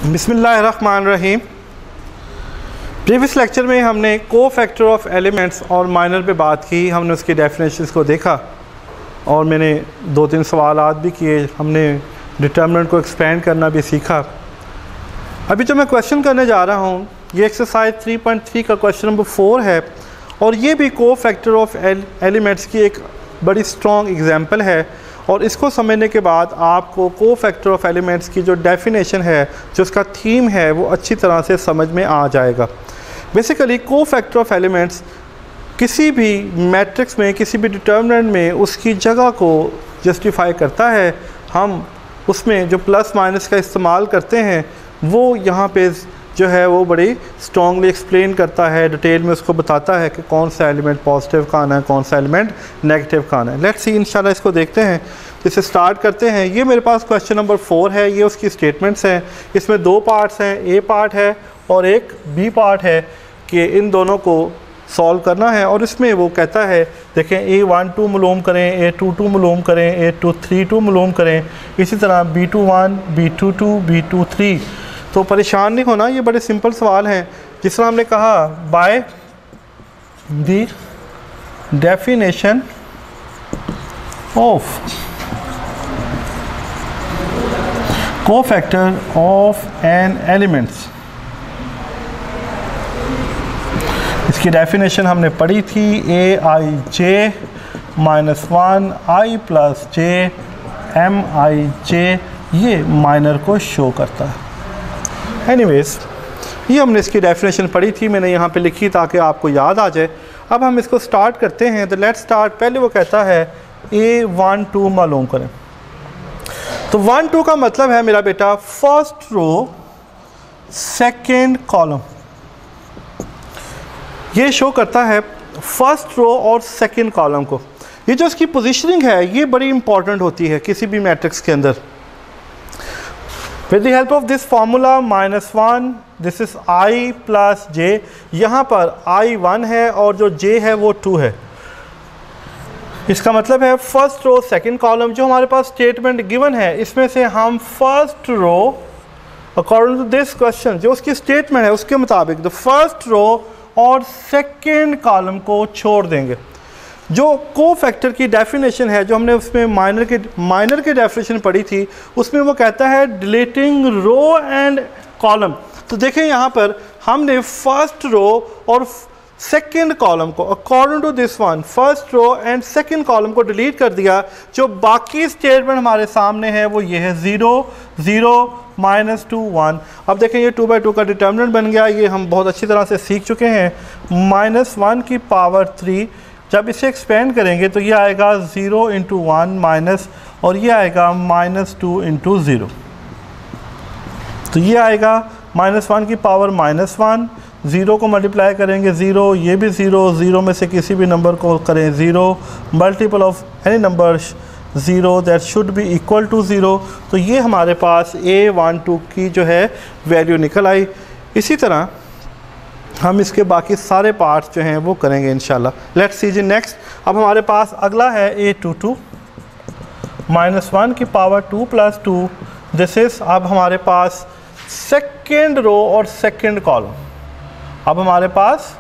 बिस्मिल्लाहिर्रहमानिर्रहीम। Previous lecture में हमने को फैक्टर ऑफ एलिमेंट्स और माइनर पे बात की, हमने उसकी डेफिनेशंस को देखा और मैंने 2-3 सवालात भी किए, हमने डिटर्मिनेंट को एक्सपेंड करना भी सीखा। अभी जो मैं क्वेश्चन करने जा रहा हूँ ये एक्सरसाइज 3.3 का क्वेश्चन नंबर 4 है और ये भी को फैक्टर ऑफ एलिमेंट्स की एक बड़ी स्ट्रॉन्ग एग्जांपल है। और इसको समझने के बाद आपको को फैक्टर ऑफ एलिमेंट्स की जो डेफिनेशन है, जो उसका थीम है, वो अच्छी तरह से समझ में आ जाएगा। बेसिकली को फैक्टर ऑफ एलिमेंट्स किसी भी मैट्रिक्स में, किसी भी डिटर्मिनेंट में उसकी जगह को जस्टिफाई करता है। हम उसमें जो प्लस माइनस का इस्तेमाल करते हैं वो यहाँ पे जो है वो बड़ी स्ट्रॉन्गली एक्सप्लेन करता है, डिटेल में उसको बताता है कि कौन सा एलिमेंट पॉजिटिव का आना है, कौन सा एलिमेंट नेगेटिव का आना है। लेट्स सी इंशाल्लाह इसको देखते हैं। इसे स्टार्ट करते हैं। ये मेरे पास क्वेश्चन नंबर 4 है, ये उसकी स्टेटमेंट्स हैं। इसमें 2 पार्ट्स हैं, ए पार्ट है और एक बी पार्ट है कि इन दोनों को सॉल्व करना है। और इसमें वो कहता है, देखें A12 मालूम करें, A22 मालूम करें, A232 मालूम करें, इसी तरह B21, B22, B23। तो परेशान नहीं होना, ये बड़े सिंपल सवाल हैं। जिस तरह हमने कहा by the definition of cofactor of an elements, इसकी डेफिनेशन हमने पढ़ी थी Aij -1 I + j Mij, ये माइनर को शो करता है। एनीवेज, ये हमने इसकी डेफिनेशन पढ़ी थी, मैंने यहाँ पे लिखी ताकि आपको याद आ जाए। अब हम इसको स्टार्ट करते हैं। तो लेट्स स्टार्ट। पहले वो कहता है A12 मालूम करें। तो 1 2 का मतलब है मेरा बेटा फर्स्ट रो सेकंड कॉलम, ये शो करता है फर्स्ट रो और सेकंड कॉलम को। ये जो इसकी पोजीशनिंग है ये बड़ी इंपॉर्टेंट होती है किसी भी मैट्रिक्स के अंदर। With the help of this formula -1 this is I + j, यहाँ पर I 1 है और जो j है वो 2 है। इसका मतलब है फर्स्ट रो सेकंड कॉलम, जो हमारे पास स्टेटमेंट गिवन है इसमें से हम first row according to this question, जो उसकी स्टेटमेंट है उसके मुताबिक द फर्स्ट रो और सेकंड कॉलम को छोड़ देंगे। जो को फैक्टर की डेफिनेशन है, जो हमने उसमें माइनर की डेफिनेशन पढ़ी थी, उसमें वो कहता है डिलीटिंग रो एंड कॉलम। तो देखें यहाँ पर हमने फर्स्ट रो और सेकंड कॉलम को according to this one first row and second column को डिलीट कर दिया। जो बाकी स्टेटमेंट हमारे सामने है वो ये है 0 0 -2 1। अब देखें ये 2/2 का डिटर्मिनेंट बन गया, ये हम बहुत अच्छी तरह से सीख चुके हैं। -1 की पावर 3, जब इसे एक्सपेंड करेंगे तो ये आएगा 0 × 1 माइनस, और ये आएगा -2 × 0। तो ये आएगा -1 की पावर -1, 0 को मल्टीप्लाई करेंगे 0, ये भी 0, 0 में से किसी भी नंबर को करें 0, multiple of any number 0 that should be equal to 0। तो ये हमारे पास A12 की जो है वैल्यू निकल आई। इसी तरह हम इसके बाकी सारे पार्ट्स जो हैं वो करेंगे इंशाल्लाह। लेट्स सी जी नेक्स्ट। अब हमारे पास अगला है A22 -1 की पावर 2 + 2, दिस इज़ अब हमारे पास सेकेंड रो और सेकेंड कॉलम। अब हमारे पास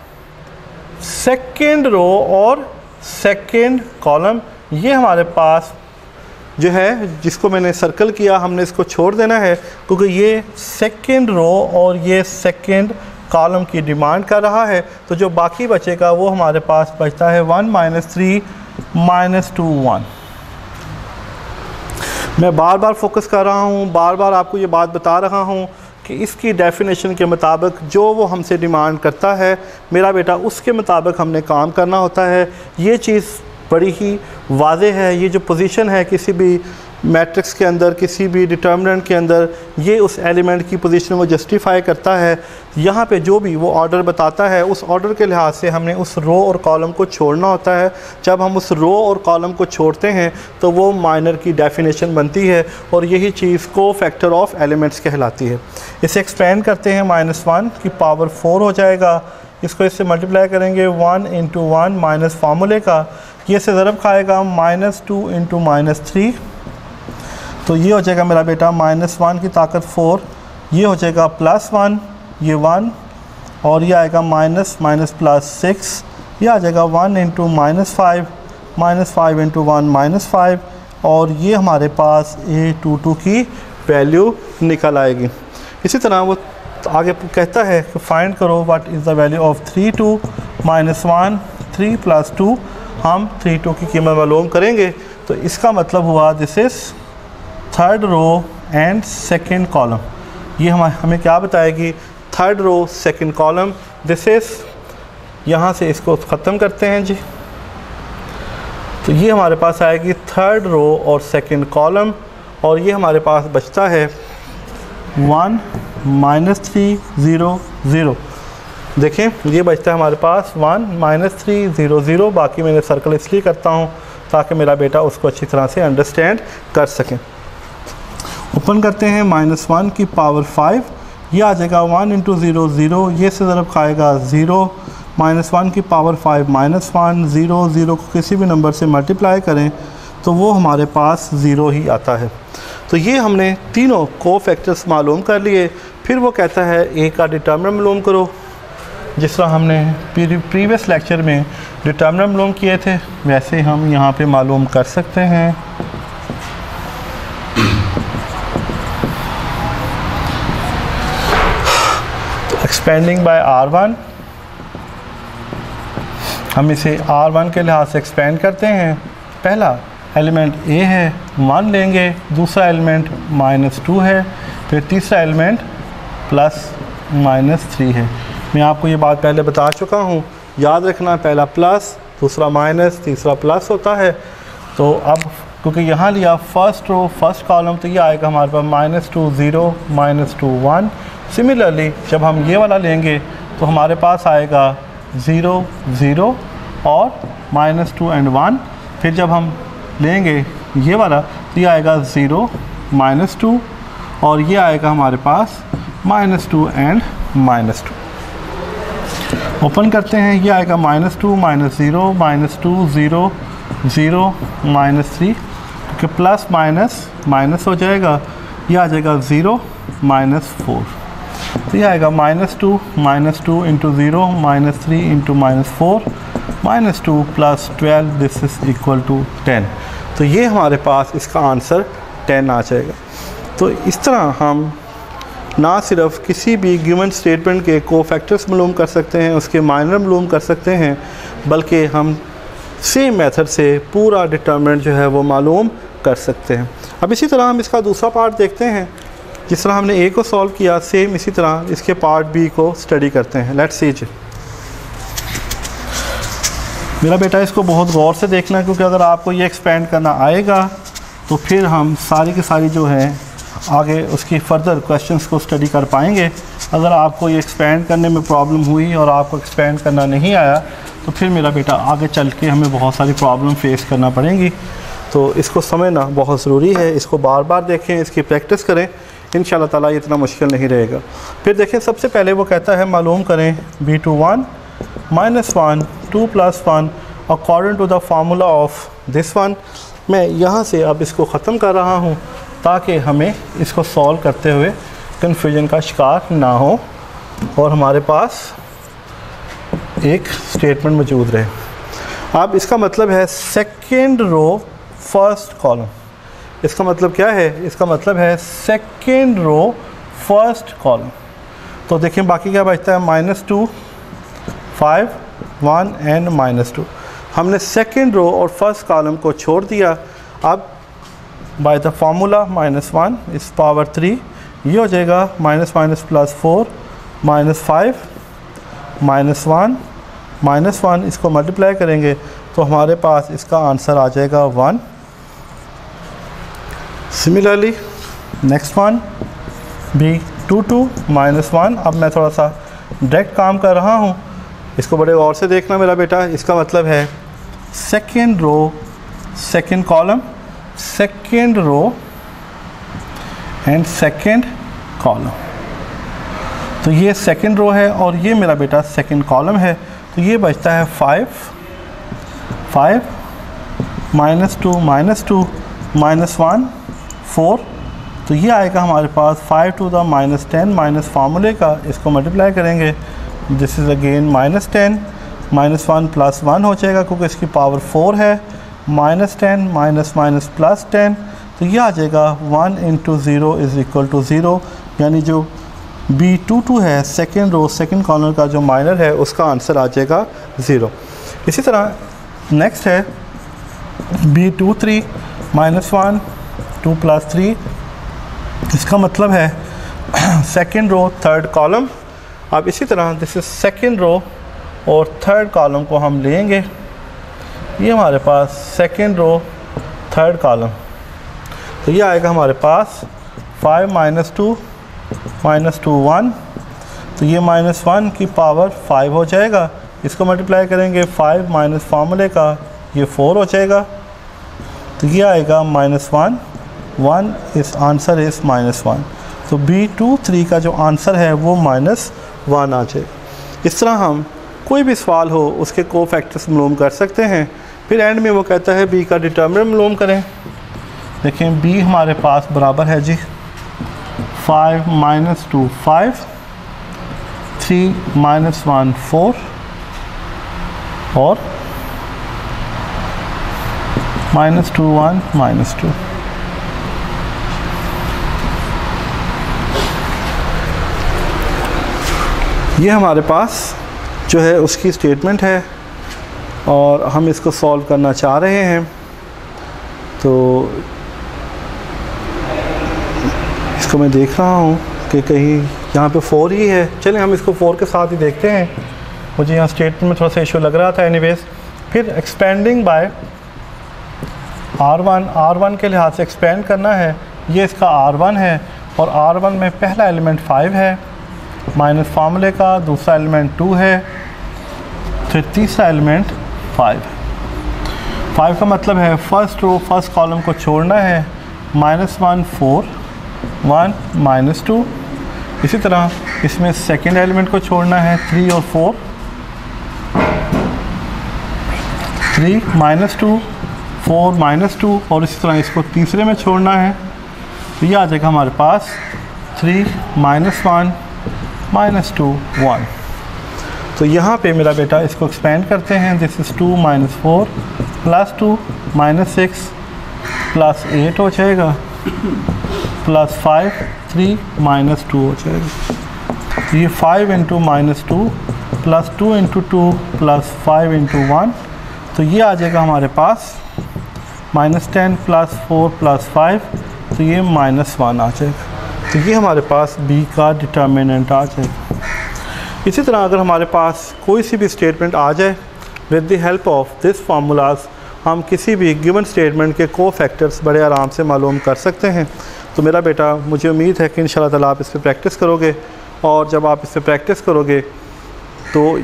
सेकेंड रो और सेकेंड कॉलम, ये हमारे पास जो है जिसको मैंने सर्कल किया, हमने इसको छोड़ देना है क्योंकि ये सेकेंड रो और ये सेकेंड कॉलम की डिमांड कर रहा है। तो जो बाकी बचेगा वो हमारे पास बचता है 1 - 3 -2 1। मैं बार बार फोकस कर रहा हूँ, बार बार आपको ये बात बता रहा हूँ कि इसकी डेफिनेशन के मुताबिक जो वो हमसे डिमांड करता है मेरा बेटा, उसके मुताबिक हमने काम करना होता है। ये चीज़ बड़ी ही वाज़ेह है। ये जो पोजीशन है किसी भी मैट्रिक्स के अंदर, किसी भी डिटर्मिनेंट के अंदर, ये उस एलिमेंट की पोजीशन वो जस्टिफाई करता है। यहाँ पे जो भी वो ऑर्डर बताता है उस ऑर्डर के लिहाज से हमने उस रो और कॉलम को छोड़ना होता है। जब हम उस रो और कॉलम को छोड़ते हैं तो वो माइनर की डेफिनेशन बनती है और यही चीज़ को फैक्टर ऑफ एलिमेंट्स कहलाती है। इसे एक्सपेंड करते हैं, -1 की पावर 4 हो जाएगा। इसको इससे मल्टीप्लाई करेंगे 1 × 1 माइनस फार्मूले का, ये से ज़रब खाएगा -2 × -3, तो ये हो जाएगा मेरा बेटा -1 की ताकत 4, ये हो जाएगा +1, ये 1, और ये आएगा माइनस +6, ये आ जाएगा 1 इंटू -5, -5 इंटू 1 -5, और ये हमारे पास a22 की वैल्यू निकल आएगी। इसी तरह वो आगे कहता है कि फाइंड करो what is the value of 3 -1, 3 + 2, हम 3 की कीमत मालूम करेंगे। तो इसका मतलब हुआ this is third row and second column. ये हमें क्या बताएगी, third row second column. This is, यहाँ से इसको ख़त्म करते हैं जी, तो ये हमारे पास आएगी थर्ड रो और सेकंड कॉलम, और ये हमारे पास बचता है 1 -3 0 0। देखें ये बचता है हमारे पास 1 -3 0 0। बाकी मैंने सर्कल इसलिए करता हूँ ताकि मेरा बेटा उसको अच्छी तरह से अंडरस्टैंड कर सकें। ओपन करते हैं, -1 की पावर 5, ये आ जाएगा 1 इंटू 0 0, ये से ज़रब खाएगा 0, -1 की पावर 5 -1, 0 0 को किसी भी नंबर से मल्टीप्लाई करें तो वो हमारे पास 0 ही आता है। तो ये हमने तीनों कोफैक्टर्स मालूम कर लिए। फिर वो कहता है ए का डिटर्मिनेंट मालूम करो, जिस तरह हमने प्रीवियस लेक्चर में डिटर्मिनेंट मालूम किए थे वैसे हम यहाँ पे मालूम कर सकते हैं। एक्सपेंडिंग बाय R1, हम इसे R1 के लिहाज से एक्सपेंड करते हैं। पहला एलिमेंट A है, 1 लेंगे, दूसरा एलिमेंट -2 है, फिर तीसरा एलिमेंट +-3 है। मैं आपको ये बात पहले बता चुका हूँ, याद रखना, पहला प्लस, दूसरा माइनस, तीसरा प्लस होता है। तो अब क्योंकि यहाँ लिया फर्स्ट रो फर्स्ट कॉलम, तो ये आएगा हमारे पास -2 0, -2 1। सिमिलरली जब हम ये वाला लेंगे तो हमारे पास आएगा 0 0 और -2 एंड 1। फिर जब हम लेंगे ये वाला तो ये आएगा 0 -2, और ये आएगा हमारे पास -2 एंड -2। ओपन करते हैं, ये आएगा -2 -0 -2 0 0 -3, क्योंकि प्लस माइनस माइनस हो जाएगा, ये आ जाएगा 0 -4। तो ये आएगा -2 into 0 -3 into -4 -2 + 12, this is equal to 10। तो ये हमारे पास इसका आंसर 10 आ जाएगा। तो इस तरह हम ना सिर्फ किसी भी गिवन स्टेटमेंट के कोफैक्टर्स मालूम कर सकते हैं, उसके माइनर मालूम कर सकते हैं, बल्कि हम सेम मेथड से पूरा डिटर्मिनेंट जो है वो मालूम कर सकते हैं। अब इसी तरह हम इसका दूसरा पार्ट देखते हैं। जिस तरह हमने ए को सॉल्व किया, सेम इसी तरह इसके पार्ट बी को स्टडी करते हैं। लेट्स सी जी। मेरा बेटा इसको बहुत गौर से देखना, क्योंकि अगर आपको ये एक्सपेंड करना आएगा तो फिर हम सारी की सारी जो है आगे उसकी फर्दर क्वेश्चंस को स्टडी कर पाएंगे। अगर आपको ये एक्सपेंड करने में प्रॉब्लम हुई और आपको एक्सपेंड करना नहीं आया तो फिर मेरा बेटा आगे चल के हमें बहुत सारी प्रॉब्लम फेस करना पड़ेंगी। तो इसको समझना बहुत ज़रूरी है, इसको बार बार देखें, इसकी प्रैक्टिस करें, इंशाल्लाह ताला ये इतना मुश्किल नहीं रहेगा। फिर देखें, सबसे पहले वो कहता है मालूम करें B21 -1 2 + 1 according to the formula of this one. मैं यहाँ से अब इसको ख़त्म कर रहा हूँ ताकि हमें इसको सॉल्व करते हुए कन्फ्यूजन का शिकार ना हो और हमारे पास एक स्टेटमेंट मौजूद रहे। अब इसका मतलब है सेकेंड रो फर्स्ट कॉलम। इसका मतलब क्या है? इसका मतलब है सेकेंड रो फर्स्ट कॉलम। तो देखें बाकी क्या बचता है, -2 5 1 एंड -2। हमने सेकेंड रो और फर्स्ट कॉलम को छोड़ दिया। अब बाय द फार्मूला -1 इस पावर 3 ये हो जाएगा -, +4 -5 -1 इसको मल्टीप्लाई करेंगे तो हमारे पास इसका आंसर आ जाएगा 1। Similarly next one B22 -1। अब मैं थोड़ा सा डायरेक्ट काम कर रहा हूँ, इसको बड़े गौर से देखना मेरा बेटा। इसका मतलब है second row second column, second row and second column. तो ये सेकेंड रो है और ये मेरा बेटा सेकेंड कॉलम है। तो ये बचता है 5 -2 -1 4 तो ये आएगा हमारे पास 5 टू द -10 माइनस फार्मूले का, इसको मल्टीप्लाई करेंगे, दिस इज़ अगेन -10 -1 प्लस 1 हो जाएगा क्योंकि इसकी पावर 4 है, -10 माइनस माइनस प्लस 10, तो ये आ जाएगा 1 इंटू 0 इज़ इक्वल टू 0, यानी जो B22 है सेकेंड रो सेकेंड कॉर्नर का जो माइनर है उसका आंसर आ जाएगा 0। इसी तरह नेक्स्ट है B23 -1 2 प्लस 3, इसका मतलब है सेकेंड रो थर्ड कॉलम। अब इसी तरह दिस इज सेकेंड रो और थर्ड कॉलम को हम लेंगे, ये हमारे पास सेकेंड रो थर्ड कॉलम, तो ये आएगा हमारे पास 5 -2 -2 1, तो ये -1 की पावर 5 हो जाएगा, इसको मल्टीप्लाई करेंगे 5 माइनस फार्मूले का ये 4 हो जाएगा, तो ये आएगा -1 1 इस आंसर इज़ -1, तो B23 का जो आंसर है वो -1 आ जाए। इस तरह हम कोई भी सवाल हो उसके कोफैक्टर्स मालूम कर सकते हैं। फिर एंड में वो कहता है B का डिटर्मिनेंट मालूम करें। देखें B हमारे पास बराबर है जी 5 -2 5 3 -1 4 और -2 1 -2। ये हमारे पास जो है उसकी स्टेटमेंट है और हम इसको सॉल्व करना चाह रहे हैं, तो इसको मैं देख रहा हूँ कि कहीं यहाँ पे 4 ही है। चलें हम इसको 4 के साथ ही देखते हैं, मुझे यहाँ स्टेटमेंट में थोड़ा सा इशू लग रहा था। एनीवेज फिर एक्सपेंडिंग बाय R1 के लिहाज से एक्सपेंड करना है, ये इसका R1 है और R1 में पहला एलिमेंट 5 है माइनस फार्मूले का, दूसरा एलिमेंट 2 है, फिर तीसरा एलिमेंट 5 का मतलब है फर्स्ट रो फर्स्ट कॉलम को छोड़ना है, -1 4 1 -2। इसी तरह इसमें सेकेंड एलिमेंट को छोड़ना है 3 और 4 3 -2 4 -2, और इसी तरह इसको तीसरे में छोड़ना है, तो ये आ जाएगा हमारे पास 3 -1 -2 1। तो यहाँ पे मेरा बेटा इसको एक्सपेंड करते हैं, दिस इज़ 2 -4 +2 -6 +8 हो जाएगा +5 3 -2 हो जाएगा, तो ये 5 इंटू -2 +2 इंटू 2 +5 इंटू 1, तो ये आ जाएगा हमारे पास -10 +4 +5, तो ये -1 आ जाएगा, तो ये हमारे पास B का डिटर्मिनेंट आ जाएगा। इसी तरह अगर हमारे पास कोई सी भी स्टेटमेंट आ जाए with the help of this formulas हम किसी भी गिवन स्टेटमेंट के कोफैक्टर्स बड़े आराम से मालूम कर सकते हैं। तो मेरा बेटा मुझे उम्मीद है कि इंशाल्लाह ताला आप इस पर प्रैक्टिस करोगे, और जब आप इस पर प्रैक्टिस करोगे तो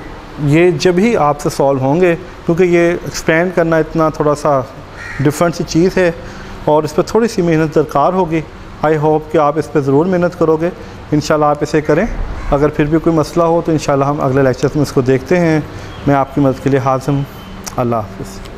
ये जब ही आपसे सॉल्व होंगे, क्योंकि ये एक्सपेंड करना इतना थोड़ा सा डिफरेंट सी चीज़ है और इस पर थोड़ी सी मेहनत दरकार होगी। आई होप कि आप इस पर ज़रूर मेहनत करोगे, इंशाल्लाह आप इसे करें। अगर फिर भी कोई मसला हो तो इंशाल्लाह हम अगले लेक्चर में इसको देखते हैं। मैं आपकी मदद के लिए हाज़िर हूँ। अल्लाह हाफ़िज़।